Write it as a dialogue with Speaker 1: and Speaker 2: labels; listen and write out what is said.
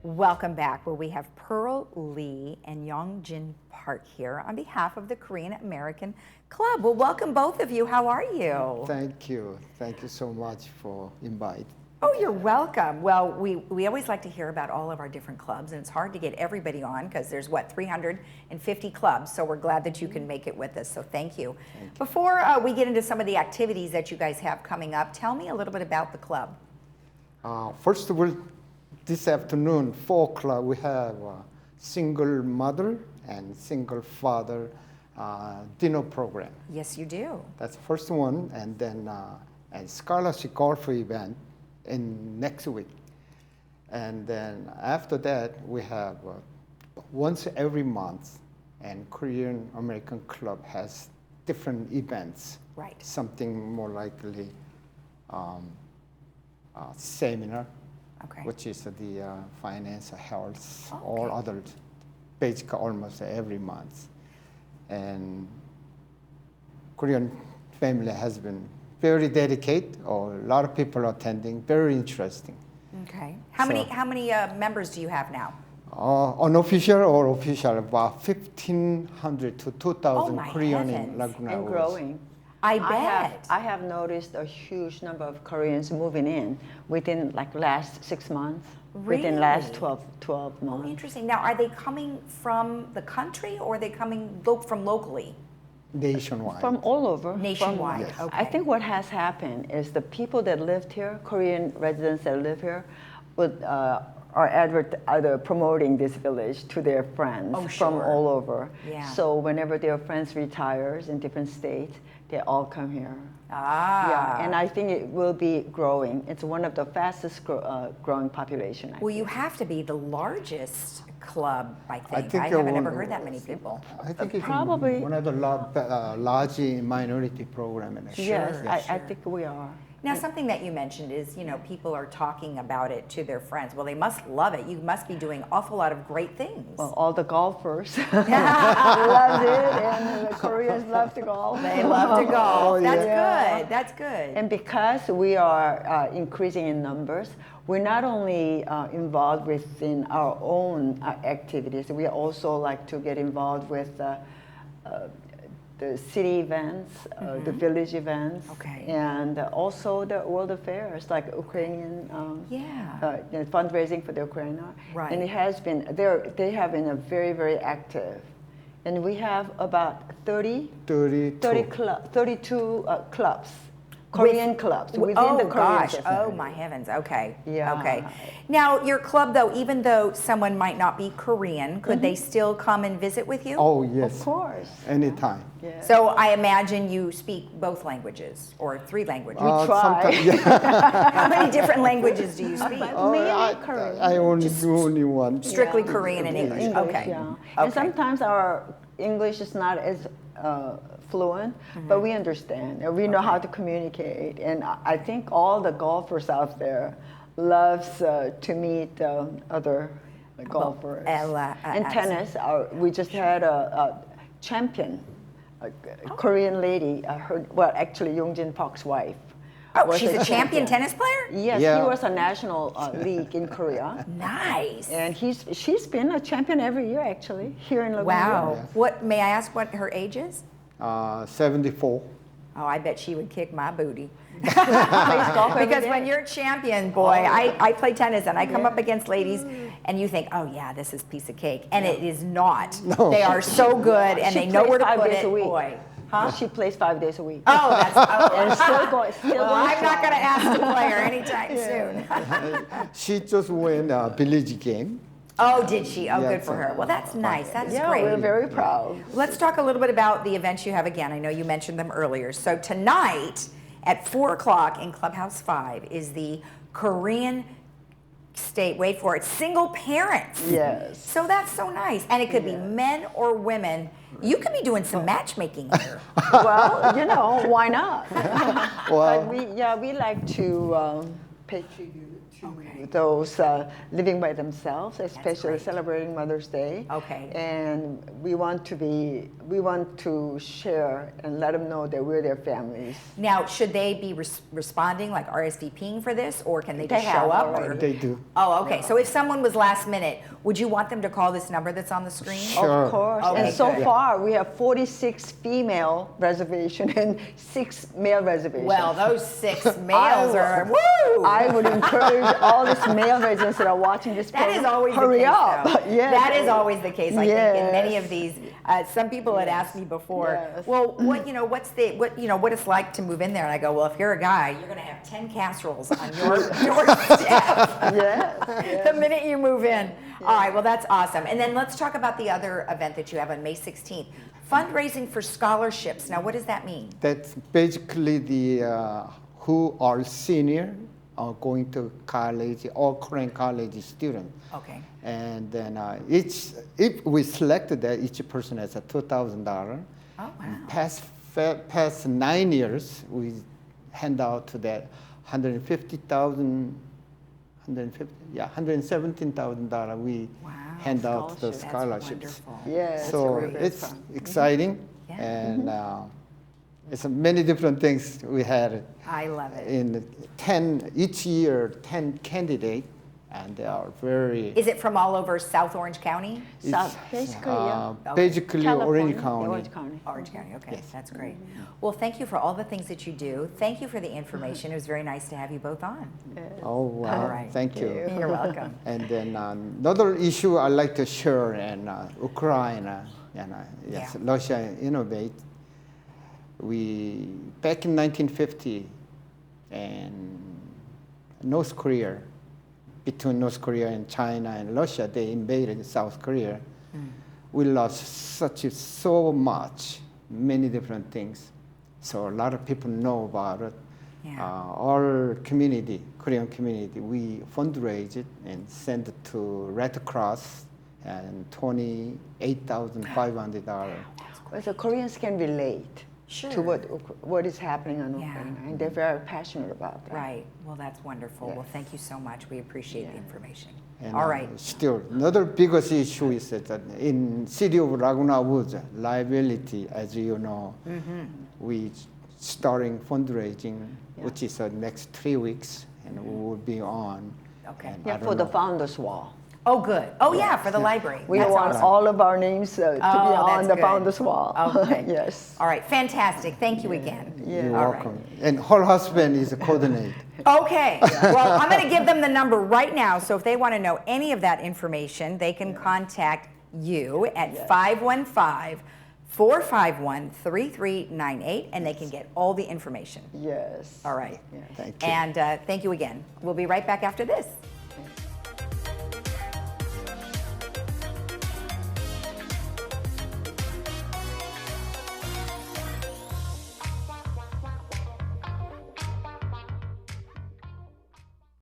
Speaker 1: Welcome back, where we have Pearl Lee and Youngjin Park here on behalf of the Korean American Club. Well, welcome both of you. How are you?
Speaker 2: Thank you. Thank you so much for invite.
Speaker 1: Oh, you're welcome. Well, we always like to hear about all of our different clubs, and it's hard to get everybody on because there's, 350 clubs, so we're glad that you can make it with us, so thank you. Before we get into some of the activities that you guys have coming up, tell me a little bit about the club.
Speaker 2: First of all, this afternoon, 4 o'clock, we have a single mother and single father dinner program.
Speaker 1: Yes, you do.
Speaker 2: That's the first one, and then a scholarship golf event in next week. And then after that, we have once every month, and Korean American Club has different events.
Speaker 1: Right.
Speaker 2: Something more likely seminar,
Speaker 1: Okay.
Speaker 2: which is the finance, health,
Speaker 1: Okay.
Speaker 2: all other, basically almost every month. And Korean family has been very dedicated, or a lot of people attending, very interesting.
Speaker 1: Okay. How many members do you have now?
Speaker 2: Unofficial or official, about 1,500 to 2,000
Speaker 1: my
Speaker 2: Korean
Speaker 1: heavens.
Speaker 2: in Laguna
Speaker 3: And
Speaker 2: Woods.
Speaker 3: growing.
Speaker 1: I bet.
Speaker 3: I have noticed a huge number of Koreans moving in within like last 6 months, within last
Speaker 1: Really?
Speaker 3: 12
Speaker 1: Oh,
Speaker 3: months.
Speaker 1: interesting. Now, are they coming from the country, or are they coming from locally?
Speaker 2: Nationwide.
Speaker 3: From all over.
Speaker 1: Nationwide,
Speaker 2: Yes.
Speaker 1: okay.
Speaker 3: I think what has happened is the people that lived here, Korean residents that live here, are either promoting this village to their friends
Speaker 1: Oh,
Speaker 3: from
Speaker 1: sure.
Speaker 3: all over.
Speaker 1: Yeah.
Speaker 3: So whenever their friends retires in different states, they all come here.
Speaker 1: Ah.
Speaker 3: Yeah, and I think it will be growing. It's one of the fastest growing population. I
Speaker 1: Well,
Speaker 3: think.
Speaker 1: you have to be the largest club, I think.
Speaker 2: think
Speaker 1: I
Speaker 2: you're
Speaker 1: haven't
Speaker 2: one
Speaker 1: ever
Speaker 2: of
Speaker 1: heard that
Speaker 2: the-
Speaker 1: many people.
Speaker 2: I think it's
Speaker 3: Probably-
Speaker 2: one of the large minority program in the
Speaker 3: Yes,
Speaker 1: Sure,
Speaker 3: I
Speaker 1: sure.
Speaker 3: think we are.
Speaker 1: Now, something that you mentioned is, people are talking about it to their friends. Well, they must love it. You must be doing an awful lot of great things.
Speaker 3: Well, all the golfers love it, and the Koreans love to golf.
Speaker 1: They love to golf.
Speaker 2: Oh,
Speaker 1: That's
Speaker 3: yeah.
Speaker 1: good. That's good.
Speaker 3: And because we are increasing in numbers, we're not only involved within our own activities, we also like to get involved with the city events, the village events,
Speaker 1: Okay.
Speaker 3: and also the world affairs like Ukrainian fundraising for the Ukraine.
Speaker 1: Right.
Speaker 3: And it has been, they have been a very, very active. And we have about 32 clubs, Korean clubs within the Korean
Speaker 1: gosh.
Speaker 3: system.
Speaker 1: Oh, my heavens. Okay.
Speaker 3: Yeah.
Speaker 1: Okay. Now, your club, though, even though someone might not be Korean, could they still come and visit with you?
Speaker 2: Oh, yes.
Speaker 3: Of course.
Speaker 2: Anytime.
Speaker 3: Yeah.
Speaker 1: So I imagine you speak both languages or 3 languages.
Speaker 3: try.
Speaker 2: Sometimes, yeah.
Speaker 1: How many different languages do you speak?
Speaker 3: Mainly Korean.
Speaker 2: I only do only one.
Speaker 1: Strictly Korean and English. Okay.
Speaker 3: Yeah.
Speaker 1: Okay.
Speaker 3: And sometimes our English is not as fluent, but we understand and we know how to communicate. And I think all the golfers out there loves to meet other golfers. And tennis, we just had a champion, a Korean lady. Actually, Youngjin Park's wife.
Speaker 1: Oh,
Speaker 3: was
Speaker 1: she's a champion tennis player?
Speaker 3: Yes,
Speaker 2: Yeah.
Speaker 3: he was a national league in Korea.
Speaker 1: Nice.
Speaker 3: And she's been a champion every year, actually, here in Laguna.
Speaker 1: Wow.
Speaker 2: Yeah.
Speaker 1: What, may I ask what her age is?
Speaker 2: 74.
Speaker 1: Oh, I bet she would kick my booty.
Speaker 3: Plays golf every
Speaker 1: Because
Speaker 3: day.
Speaker 1: when you're champion, boy, I play tennis and I come up against ladies and you think, oh yeah, this is a piece of cake. And it is not.
Speaker 2: No.
Speaker 1: They are so good and
Speaker 3: She
Speaker 1: they know where to
Speaker 3: plays 5
Speaker 1: put
Speaker 3: days
Speaker 1: it,
Speaker 3: a week.
Speaker 1: boy.
Speaker 3: She plays 5 days a week.
Speaker 1: Oh, that's,
Speaker 3: And still going
Speaker 1: well, I'm not going to
Speaker 3: strong.
Speaker 1: ask to play her anytime soon.
Speaker 2: She just won a village game.
Speaker 1: Oh, did she? Oh,
Speaker 2: Yeah,
Speaker 1: good for her. Well, that's nice. That is
Speaker 3: Yeah,
Speaker 1: great.
Speaker 3: we're very proud.
Speaker 1: Let's talk a little bit about the events you have again. I know you mentioned them earlier. So tonight at 4 o'clock in Clubhouse 5 is the Korean state, wait for it, single parents.
Speaker 3: Yes.
Speaker 1: So that's so nice. And it could be men or women. You could be doing some matchmaking here.
Speaker 3: Well, why not?
Speaker 2: Well,
Speaker 3: But we like to pay tribute
Speaker 1: Okay.
Speaker 3: those living by themselves, especially
Speaker 1: great.
Speaker 3: celebrating Mother's Day.
Speaker 1: Okay.
Speaker 3: And we want to share and let them know that we're their families.
Speaker 1: Now, should they be responding, like RSVPing for this, or can they
Speaker 3: They
Speaker 1: just show
Speaker 3: have
Speaker 1: up?
Speaker 3: already.
Speaker 1: Or?
Speaker 2: They do.
Speaker 1: Oh, okay. So if someone was last minute, would you want them to call this number that's on the screen?
Speaker 2: Sure.
Speaker 3: Of course.
Speaker 1: Okay,
Speaker 3: And so
Speaker 1: good.
Speaker 3: far, we have 46 female reservation and 6 male reservations.
Speaker 1: Well, those 6 males are, woo!
Speaker 3: I would encourage all these male residents that are watching this
Speaker 1: That
Speaker 3: program,
Speaker 1: is always
Speaker 3: hurry
Speaker 1: the case,
Speaker 3: up.
Speaker 1: though.
Speaker 3: Yes.
Speaker 1: That is always the case. I think in many
Speaker 3: Yes.
Speaker 1: of these, some people had asked me before,
Speaker 3: Yes.
Speaker 1: well, what it's like to move in there, and I go, well, if you're a guy, you're going to have 10 casseroles on your doorstep
Speaker 3: Yes.
Speaker 1: the minute you move in. All right, well, that's awesome. And then let's talk about the other event that you have on May 16th, fundraising for scholarships. Now, what does that mean?
Speaker 2: That's basically the who are senior or going to college or current college student.
Speaker 1: Okay.
Speaker 2: And then if we selected that, each person has a $2,000.
Speaker 1: Oh, wow.
Speaker 2: Past 9 years, we hand out to that $117,000 we
Speaker 1: Wow.
Speaker 2: hand out to the
Speaker 3: Scholarships.
Speaker 1: That's
Speaker 2: scholarships.
Speaker 1: wonderful.
Speaker 3: Yes.
Speaker 2: So
Speaker 3: we're very
Speaker 2: it's
Speaker 3: proud.
Speaker 2: exciting,
Speaker 1: Yeah.
Speaker 2: and it's many different things we had.
Speaker 1: I love it.
Speaker 2: In 10 each year, 10 candidates, and they are very.
Speaker 1: Is it from all over South Orange County?
Speaker 3: South, basically, yeah.
Speaker 1: Okay.
Speaker 2: Basically, Orange
Speaker 3: California,
Speaker 2: County.
Speaker 3: Orange County.
Speaker 1: Orange County, okay,
Speaker 2: Yes.
Speaker 1: that's great. Well, thank you for all the things that you do. Thank you for the information. It was very nice to have you both on.
Speaker 2: Oh wow!
Speaker 1: All right.
Speaker 2: Thank you.
Speaker 1: You're welcome.
Speaker 2: And then another issue I like to share, and Ukraine, and yes,
Speaker 1: Yeah.
Speaker 2: Russia innovate. We back in 1950, and North Korea, between North Korea and China and Russia, they invaded South Korea. We lost so much, many different things. So a lot of people know about it.
Speaker 1: Yeah.
Speaker 2: Our community, Korean community, we fundraise it and send it to Red Cross, and $28,500.
Speaker 3: Well, the Koreans can relate
Speaker 1: Sure.
Speaker 3: to what is happening on
Speaker 1: Yeah.
Speaker 3: Ukraine, and they're very passionate about that.
Speaker 1: Right, well, that's wonderful. Well,
Speaker 3: Yes.
Speaker 1: thank you so much. We appreciate the
Speaker 3: Yeah.
Speaker 1: information.
Speaker 2: And
Speaker 1: All right.
Speaker 2: still, another biggest issue is that in city of Laguna Woods, liability, as you know, we starting fundraising, which is next 3 weeks, and we will be on.
Speaker 1: Okay.
Speaker 2: And
Speaker 3: Yeah,
Speaker 2: I don't
Speaker 3: for the
Speaker 2: know.
Speaker 3: founders wall.
Speaker 1: Oh, good. Oh, yeah, for the library.
Speaker 3: We
Speaker 1: That's
Speaker 3: want
Speaker 1: awesome.
Speaker 3: all of our names to be
Speaker 1: Oh,
Speaker 3: on
Speaker 1: that's
Speaker 3: the
Speaker 1: good.
Speaker 3: founders wall.
Speaker 1: Okay.
Speaker 3: Yes.
Speaker 1: All right, fantastic. Thank you again.
Speaker 3: Yeah.
Speaker 2: You're
Speaker 1: All
Speaker 2: welcome. And her husband is a coordinator.
Speaker 1: Okay, well, I'm going to give them the number right now, so if they want to know any of that information, they can contact you at 515-451-3398, and they can get all the information.
Speaker 3: Yes.
Speaker 1: All right.
Speaker 3: Yes.
Speaker 2: Thank you.
Speaker 1: And thank you again. We'll be right back after this.